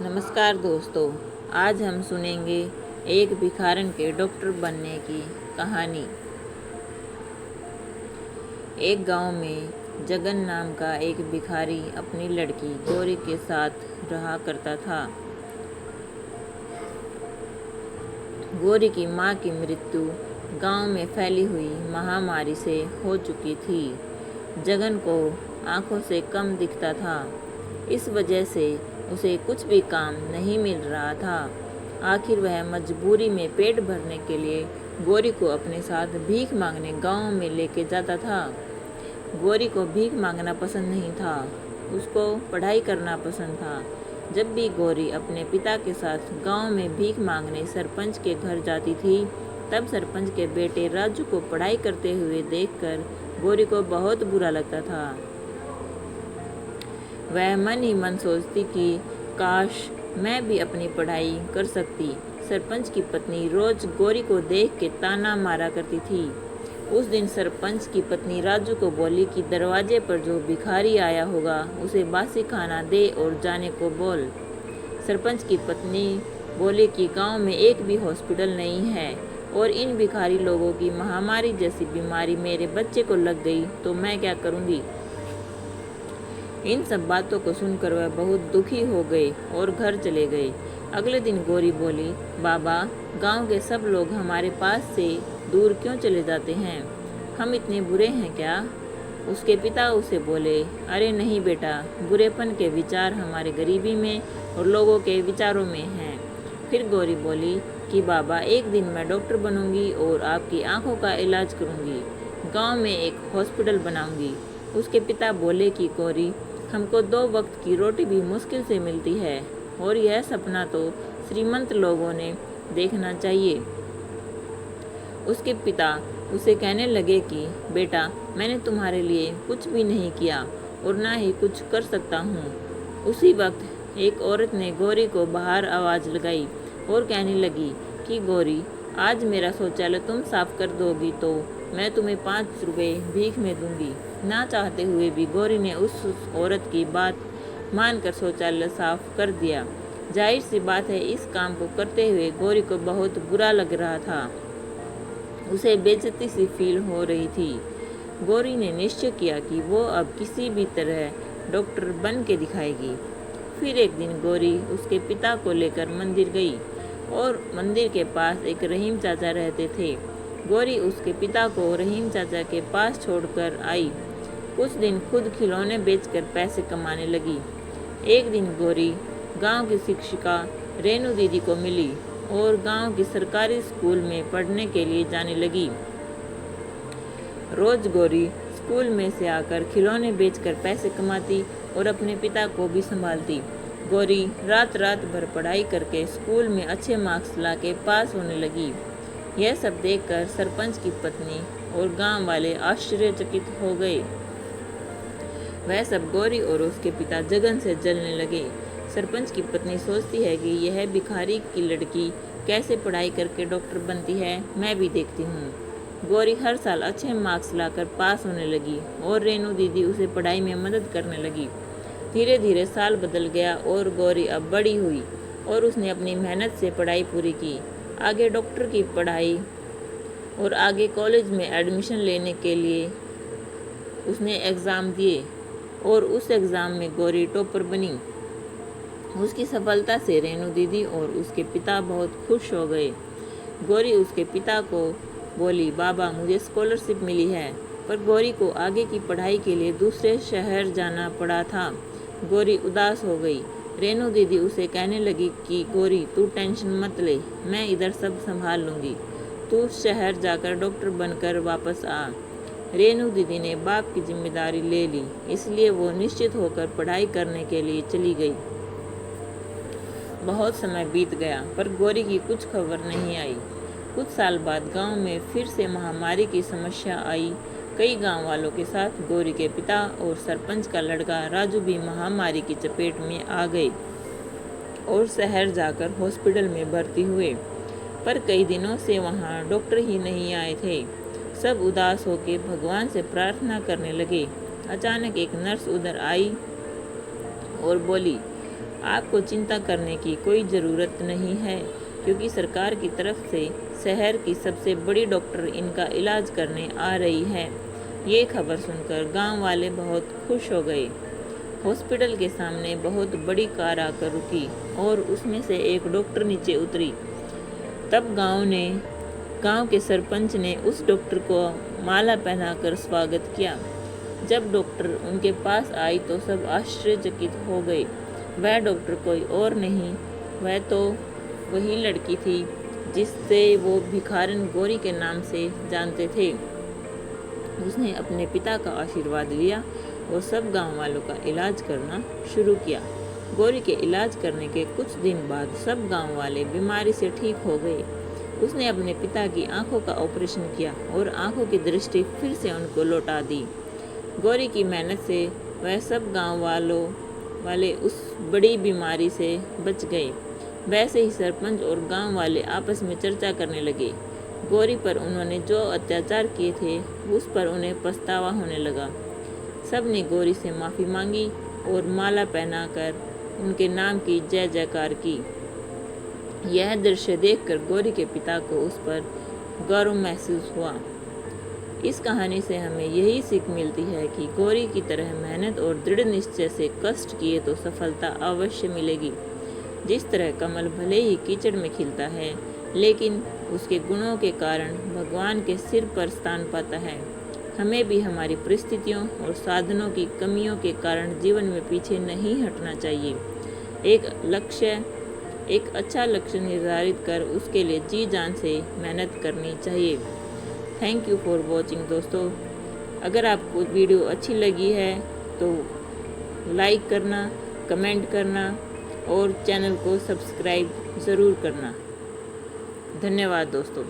नमस्कार दोस्तों, आज हम सुनेंगे एक भिखारन के डॉक्टर बनने की कहानी। एक गांव में जगन नाम का एक भिखारी अपनी लड़की गौरी के साथ रहा करता था। गौरी की मां की मृत्यु गांव में फैली हुई महामारी से हो चुकी थी। जगन को आंखों से कम दिखता था, इस वजह से उसे कुछ भी काम नहीं मिल रहा था। आखिर वह मजबूरी में पेट भरने के लिए गौरी को अपने साथ भीख मांगने गांव में लेके जाता था। गौरी को भीख मांगना पसंद नहीं था, उसको पढ़ाई करना पसंद था। जब भी गौरी अपने पिता के साथ गांव में भीख मांगने सरपंच के घर जाती थी, तब सरपंच के बेटे राजू को पढ़ाई करते हुए देखकर गौरी को बहुत बुरा लगता था। वह मन ही मन सोचती कि काश मैं भी अपनी पढ़ाई कर सकती। सरपंच की पत्नी रोज गौरी को देख के ताना मारा करती थी। उस दिन सरपंच की पत्नी राजू को बोली कि दरवाजे पर जो भिखारी आया होगा उसे बासी खाना दे और जाने को बोल। सरपंच की पत्नी बोली कि गांव में एक भी हॉस्पिटल नहीं है और इन भिखारी लोगों की महामारी जैसी बीमारी मेरे बच्चे को लग गई तो मैं क्या करूंगी। इन सब बातों को सुनकर वह बहुत दुखी हो गए और घर चले गए। अगले दिन गौरी बोली, बाबा, गांव के सब लोग हमारे पास से दूर क्यों चले जाते हैं? हम इतने बुरे हैं क्या? उसके पिता उसे बोले, अरे नहीं बेटा, बुरेपन के विचार हमारे गरीबी में और लोगों के विचारों में हैं। फिर गौरी बोली कि बाबा, एक दिन मैं डॉक्टर बनूंगी और आपकी आंखों का इलाज करूंगी। गांव में एक हॉस्पिटल बनाऊंगी। उसके पिता बोले कि गौरी, हमको 2 वक्त की रोटी भी मुश्किल से मिलती है और यह सपना तो श्रीमंत लोगों ने देखना चाहिए। उसके पिता उसे कहने लगे कि बेटा, मैंने तुम्हारे लिए कुछ भी नहीं किया और ना ही कुछ कर सकता हूँ। उसी वक्त एक औरत ने गौरी को बाहर आवाज़ लगाई और कहने लगी कि गौरी, आज मेरा शौचालय तुम साफ कर दोगी तो मैं तुम्हें 5 रुपये भीख में दूंगी। ना चाहते हुए भी गौरी ने उस औरत की बात मानकर शौचालय साफ कर दिया। जाहिर सी बात है, इस काम को करते हुए गौरी को बहुत बुरा लग रहा था। उसे बेइज्जती सी फील हो रही थी। गौरी ने निश्चय किया कि वो अब किसी भी तरह डॉक्टर बन के दिखाएगी। फिर एक दिन गौरी उसके पिता को लेकर मंदिर गई और मंदिर के पास एक रहीम चाचा रहते थे। गौरी उसके पिता को रहीम चाचा के पास छोड़कर आई। कुछ दिन खुद खिलौने बेचकर पैसे कमाने लगी। एक दिन गौरी गांव की शिक्षिका रेणु दीदी को मिली और गांव की सरकारी स्कूल में पढ़ने के लिए जाने लगी। रोज गौरी स्कूल में से आकर खिलौने बेचकर पैसे कमाती और अपने पिता को भी संभालती। गौरी रात रात भर पढ़ाई करके स्कूल में अच्छे मार्क्स लाके पास होने लगी। यह सब देखकर सरपंच की पत्नी और गांव वाले आश्चर्यचकित हो गए। वह सब गौरी और उसके पिता जगन से जलने लगे। सरपंच की पत्नी सोचती है कि यह भिखारी की लड़की कैसे पढ़ाई करके डॉक्टर बनती है, मैं भी देखती हूँ। गौरी हर साल अच्छे मार्क्स लाकर पास होने लगी और रेणु दीदी उसे पढ़ाई में मदद करने लगी। धीरे धीरे साल बदल गया और गौरी अब बड़ी हुई और उसने अपनी मेहनत से पढ़ाई पूरी की। आगे डॉक्टर की पढ़ाई और आगे कॉलेज में एडमिशन लेने के लिए उसने एग्ज़ाम दिए और उस एग्ज़ाम में गौरी टॉपर बनी। उसकी सफलता से रेणु दीदी और उसके पिता बहुत खुश हो गए। गौरी उसके पिता को बोली, बाबा, मुझे स्कॉलरशिप मिली है। पर गौरी को आगे की पढ़ाई के लिए दूसरे शहर जाना पड़ा था। गौरी उदास हो गई। रेणु दीदी उसे कहने लगी कि गौरी, तू टेंशन मत ले, मैं इधर सब संभाल लूँगी। तू शहर जाकर डॉक्टर बनकर वापस आ। रेणु दीदी ने बाप की जिम्मेदारी ले ली, इसलिए वो निश्चित होकर पढ़ाई करने के लिए चली गई। बहुत समय बीत गया पर गौरी की कुछ खबर नहीं आई। कुछ साल बाद गांव में फिर से महामारी की समस्या आई। कई गांव वालों के साथ गौरी के पिता और सरपंच का लड़का राजू भी महामारी की चपेट में आ गए और शहर जाकर हॉस्पिटल में भर्ती हुए। पर कई दिनों से वहां डॉक्टर ही नहीं आए थे। सब उदास होकर भगवान से प्रार्थना करने लगे। अचानक एक नर्स उधर आई और बोली, आपको चिंता करने की कोई ज़रूरत नहीं है, क्योंकि सरकार की तरफ से शहर की सबसे बड़ी डॉक्टर इनका इलाज करने आ रही है। ये खबर सुनकर गांव वाले बहुत खुश हो गए। हॉस्पिटल के सामने बहुत बड़ी कार आकर रुकी और उसमें से एक डॉक्टर नीचे उतरी। तब गांव के सरपंच ने उस डॉक्टर को माला पहनाकर स्वागत किया। जब डॉक्टर उनके पास आई तो सब आश्चर्यचकित हो गए। वह डॉक्टर कोई और नहीं, वह तो वही लड़की थी जिससे वो भिखारन गौरी के नाम से जानते थे। उसने अपने पिता का आशीर्वाद लिया और सब गांव वालों का इलाज करना शुरू किया। गौरी के इलाज करने के कुछ दिन बाद सब गांव वाले बीमारी से ठीक हो गए। उसने अपने पिता की आंखों का ऑपरेशन किया और आंखों की दृष्टि फिर से उनको लौटा दी। गौरी की मेहनत से वह सब गांव वाले उस बड़ी बीमारी से बच गए। वैसे ही सरपंच और गांव वाले आपस में चर्चा करने लगे। गौरी पर उन्होंने जो अत्याचार किए थे उस पर उन्हें पछतावा होने लगा। सब ने गौरी से माफ़ी मांगी और माला पहनाकर उनके नाम की जय जयकार की। यह दृश्य देखकर गौरी के पिता को उस पर गौरव महसूस हुआ। इस कहानी से हमें यही सीख मिलती है कि गौरी की तरह मेहनत और दृढ़ निश्चय से कष्ट किए तो सफलता अवश्य मिलेगी। जिस तरह कमल भले ही कीचड़ में खिलता है, लेकिन उसके गुणों के कारण भगवान के सिर पर स्थान पाता है, हमें भी हमारी परिस्थितियों और साधनों की कमियों के कारण जीवन में पीछे नहीं हटना चाहिए। एक अच्छा लक्ष्य निर्धारित कर उसके लिए जी जान से मेहनत करनी चाहिए। थैंक यू फॉर वॉचिंग दोस्तों। अगर आपको वीडियो अच्छी लगी है तो लाइक करना, कमेंट करना और चैनल को सब्सक्राइब ज़रूर करना। धन्यवाद दोस्तों।